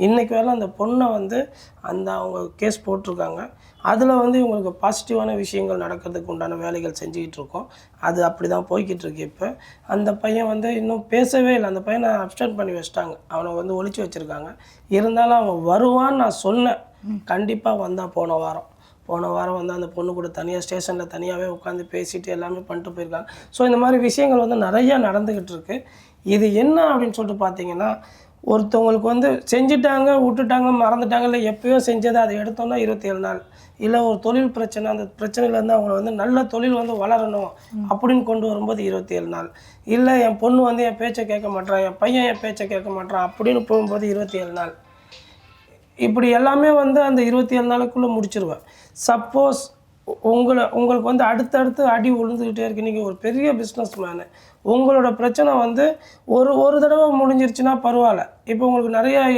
இன்றைக்கு வரல அந்த பொண்ணை வந்து அவங்க கேஸ் போட்டிருக்காங்க. அதில் வந்து இவங்களுக்கு பாசிட்டிவான விஷயங்கள் நடக்கிறதுக்கு உண்டான வேலைகள் செஞ்சுக்கிட்டு இருக்கோம். அது அப்படி தான் போய்கிட்டு இருக்கு. இப்போ அந்த பையன் வந்து இன்னும் பேசவே இல்லை. அந்த பையனை அப்ஸ்டண்ட் பண்ணி வச்சிட்டாங்க. அவனை வந்து ஒழிச்சு வச்சுருக்காங்க. இருந்தாலும் அவன் வருவான்னு நான் சொன்னேன். கண்டிப்பாக வந்தான். போன வாரம் வந்து அந்த பொண்ணு கூட தனியாக ஸ்டேஷனில் தனியாகவே உட்காந்து பேசிட்டு எல்லாமே பண்ணிட்டு போயிருக்காங்க. ஸோ இந்த மாதிரி விஷயங்கள் வந்து நிறையா நடந்துக்கிட்டு இருக்கு. இது என்ன அப்படின்னு சொல்லிட்டு பார்த்தீங்கன்னா, ஒருத்தவங்களுக்கு வந்து செஞ்சுட்டாங்க, விட்டுட்டாங்க, மறந்துட்டாங்க, இல்லை எப்பயோ செஞ்சதை அதை எடுத்தோன்னா 27 நாள். இல்லை ஒரு தொழில் பிரச்சனை, அந்த பிரச்சனையிலேருந்து அவங்கள வந்து நல்ல தொழில் வந்து வளரணும் அப்படின்னு கொண்டு வரும்போது 27 நாள். இல்லை என் பொண்ணு வந்து என் பேச்சை கேட்க மாட்றான், என் பையன் என் பேச்சை கேட்க மாட்றான் அப்படின்னு போகும்போது 27 நாள். இப்படி எல்லாமே வந்து அந்த 27 நாளுக்குள்ளே முடிச்சிருவேன். சப்போஸ் உங்களுக்கு வந்து அடுத்தடுத்து அடி விழுந்துக்கிட்டே இருக்குது. நீங்கள் ஒரு பெரிய பிஸ்னஸ் மேனு, உங்களோட பிரச்சனை வந்து ஒரு தடவை முடிஞ்சிருச்சுன்னா பரவாயில்ல. இப்போ உங்களுக்கு நிறையா